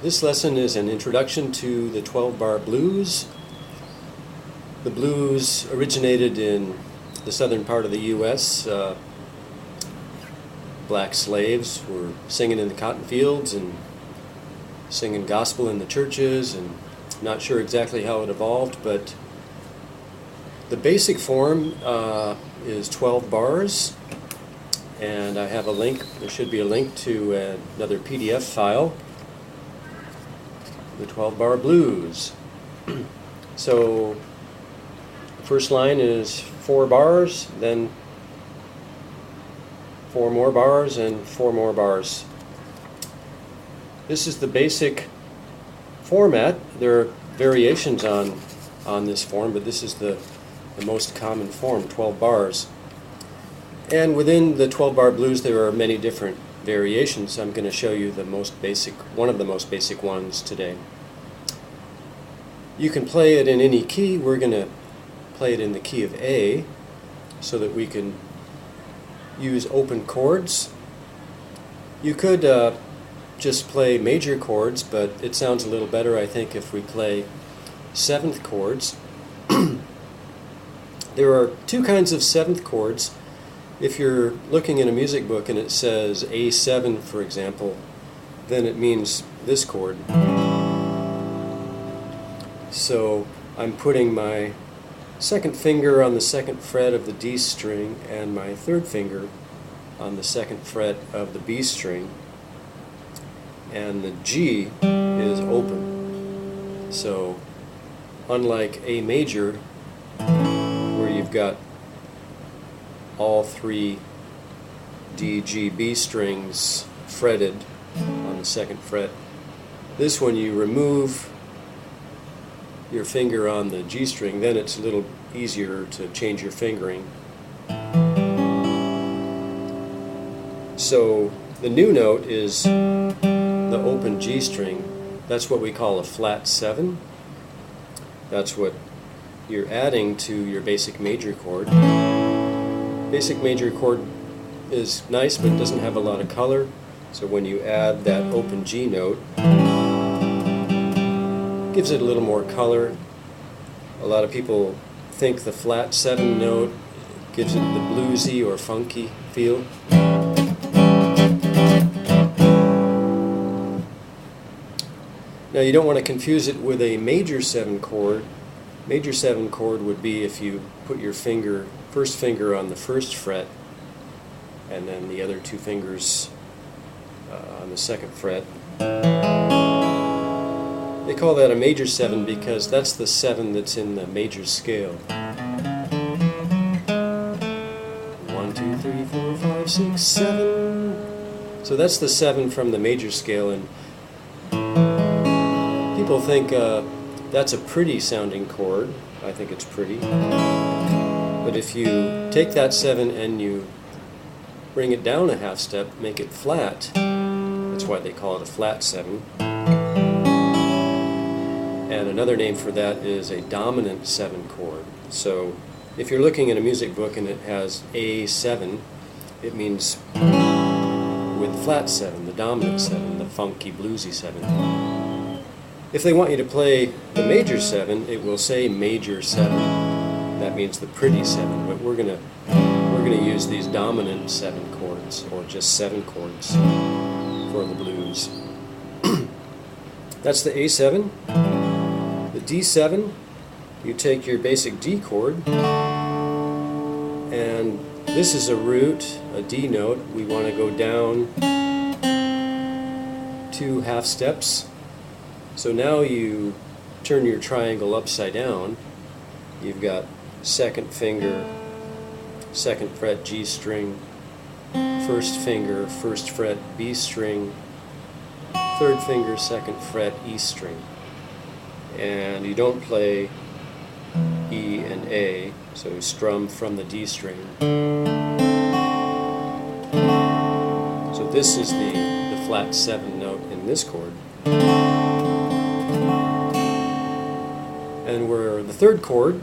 This lesson is an introduction to the 12-bar blues. The blues originated in the southern part of the U.S. Black slaves were singing in the cotton fields and singing gospel in the churches, and not sure exactly how it evolved, but the basic form is 12 bars, and I have a link. There should be a link to another PDF file, the 12-bar blues. So the first line is 4 bars, then 4 more bars, and 4 more bars. This is the basic format. There are variations on this form, but this is the most common form, 12 bars. And within the 12-bar blues there are many different variations. I'm going to show you one of the most basic ones today. You can play it in any key. We're going to play it in the key of A so that we can use open chords. You could just play major chords, but it sounds a little better, I think, if we play 7th chords. There are 2 kinds of 7th chords. If you're looking in a music book and it says A7, for example, then it means this chord. So I'm putting my 2nd finger on the 2nd fret of the D string and my 3rd finger on the 2nd fret of the B string, and the G is open. So unlike A major, where you've got all 3 D, G, B strings fretted on the 2nd fret, this one you remove your finger on the G string, then it's a little easier to change your fingering. So the new note is the open G string. That's what we call a flat 7. That's what you're adding to your basic major chord. Basic major chord is nice, but it doesn't have a lot of color. So when you add that open G note, gives it a little more color. A lot of people think the flat 7 note gives it the bluesy or funky feel. Now you don't want to confuse it with a major 7 chord. Major 7 chord would be if you put your first finger on the 1st fret and then the other 2 fingers on the 2nd fret. They call that a major 7 because that's the 7 that's in the major scale. 1, 2, 3, 4, 5, 6, 7. So that's the 7 from the major scale, and people think that's a pretty sounding chord. I think it's pretty. But if you take that 7 and you bring it down a half step, make it flat, that's why they call it a flat 7. And another name for that is a dominant 7 chord. So if you're looking in a music book and it has A7, it means with flat 7, the dominant 7, the funky bluesy 7. If they want you to play the major 7, it will say major 7. That means the pretty 7. But we're gonna use these dominant 7 chords, or just 7 chords for the blues. That's the A7. The D7, you take your basic D chord, and this is a root, a D note. We want to go down 2 half steps. So now you turn your triangle upside down. You've got 2nd finger, 2nd fret G string, 1st finger, 1st fret B string, 3rd finger, 2nd fret E string. And you don't play E and A, so you strum from the D string. So this is the flat 7 note in this chord. And where the 3rd chord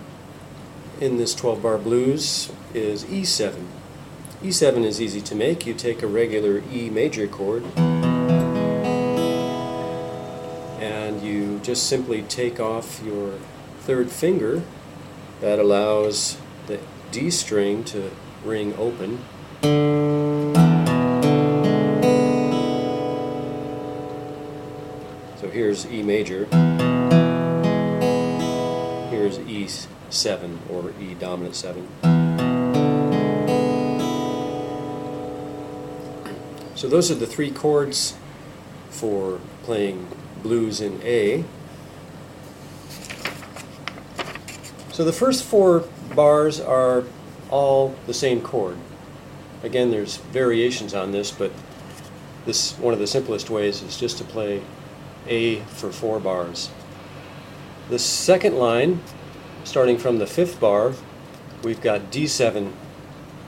in this 12-bar blues is E7. E7 is easy to make. You take a regular E major chord, and you just simply take off your third finger. That allows the D string to ring open. So here's E major, here's E7 or E dominant 7. So those are the three chords for playing blues in A. So the first four bars are all the same chord. Again, there's variations on this, but this one of the simplest ways is just to play A for 4 bars. The second line, starting from the 5th bar, we've got D7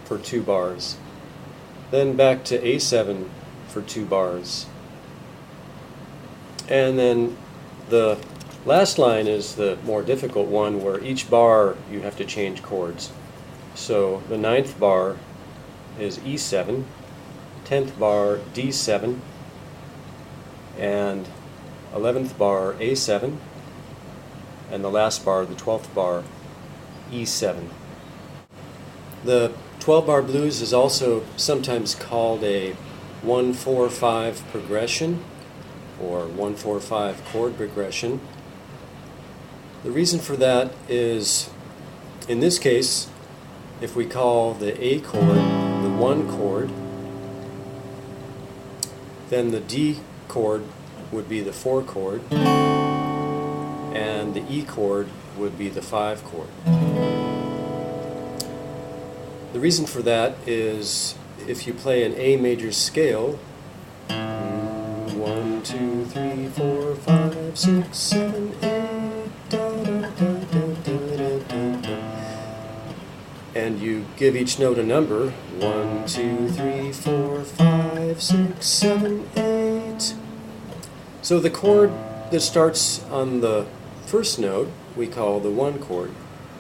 for 2 bars. Then back to A7 for 2 bars. And then the last line is the more difficult one, where each bar you have to change chords. So the 9th bar is E7, 10th bar D7, and 11th bar A7, and the last bar, the 12th bar, E7. The 12-bar blues is also sometimes called a 1-4-5 progression or 1-4-5 chord progression. The reason for that is, in this case, if we call the A chord the 1 chord, then the D chord would be the 4 chord, and the E chord would be the 5 chord. The reason for that is, if you play an A major scale, 1, 2, 3, 4, 5, 6, 7, 8, da, da, da, da, da, da, da, and you give each note a number, 1, 2, 3, 4, 5, 6, 7, 8. So the chord that starts on the first note we call the 1 chord.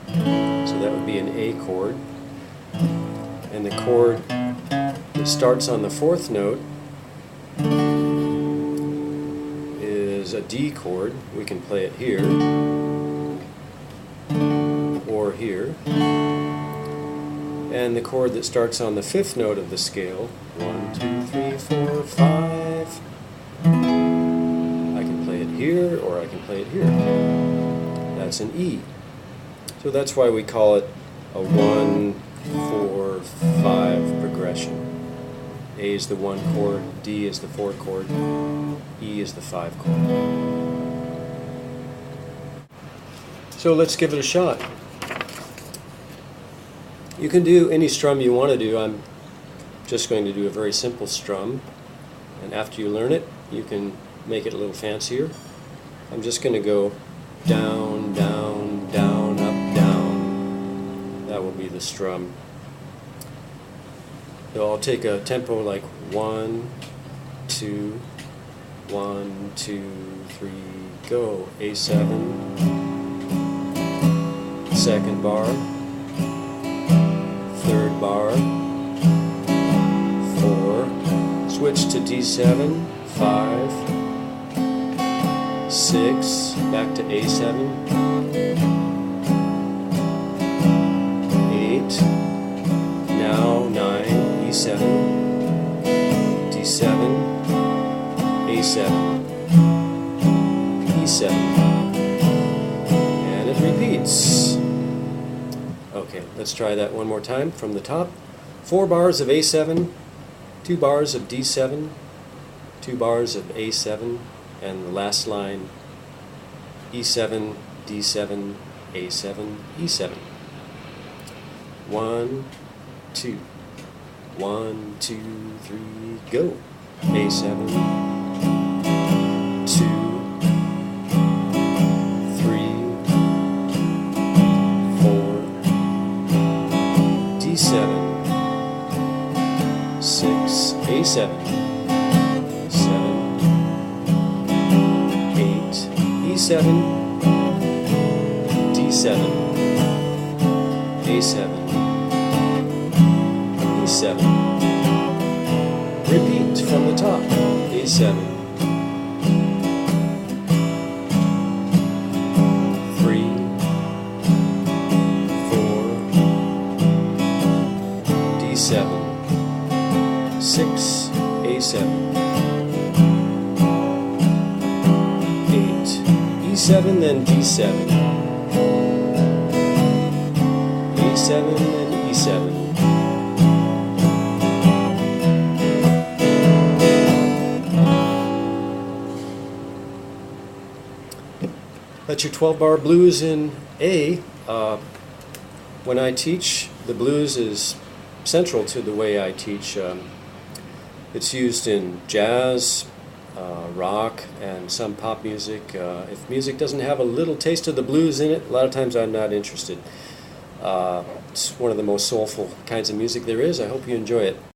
So that would be an A chord. And the chord that starts on the 4th note is a D chord. We can play it here or here. And the chord that starts on the 5th note of the scale, 1, 2, 3, 4, 5, I can play it here or I can play it here. That's an E. So that's why we call it a 1-4-5 progression. A is the 1 chord, D is the 4 chord, E is the 5 chord. So let's give it a shot. You can do any strum you want to do. I'm just going to do a very simple strum, and after you learn it, you can make it a little fancier. I'm just going to go down, down, down, up, down. That will be the strum. So I'll take a tempo like 1, 2, 1, 2, 3, go. A7, 2nd bar, 3rd bar, 4, switch to D7, 5, 6, back to A7, 8, now 9, E7, D7, A7, E7, and it repeats. Okay, let's try that one more time from the top. 4 bars of A7, 2 bars of D7, 2 bars of A7, and the last line E7, D7, A7, E7. 1, 2, 1, 2, 3, go. A7, 2, 3, 4, D7, 6, A7, 7, 8, E7, D7, A7, E7. Repeat from the top. A7, A7, then D7. A7, then E7. That's your 12-bar blues in A. When I teach, the blues is central to the way I teach. It's used in jazz, rock, and some pop music. If music doesn't have a little taste of the blues in it, a lot of times I'm not interested. It's one of the most soulful kinds of music there is. I hope you enjoy it.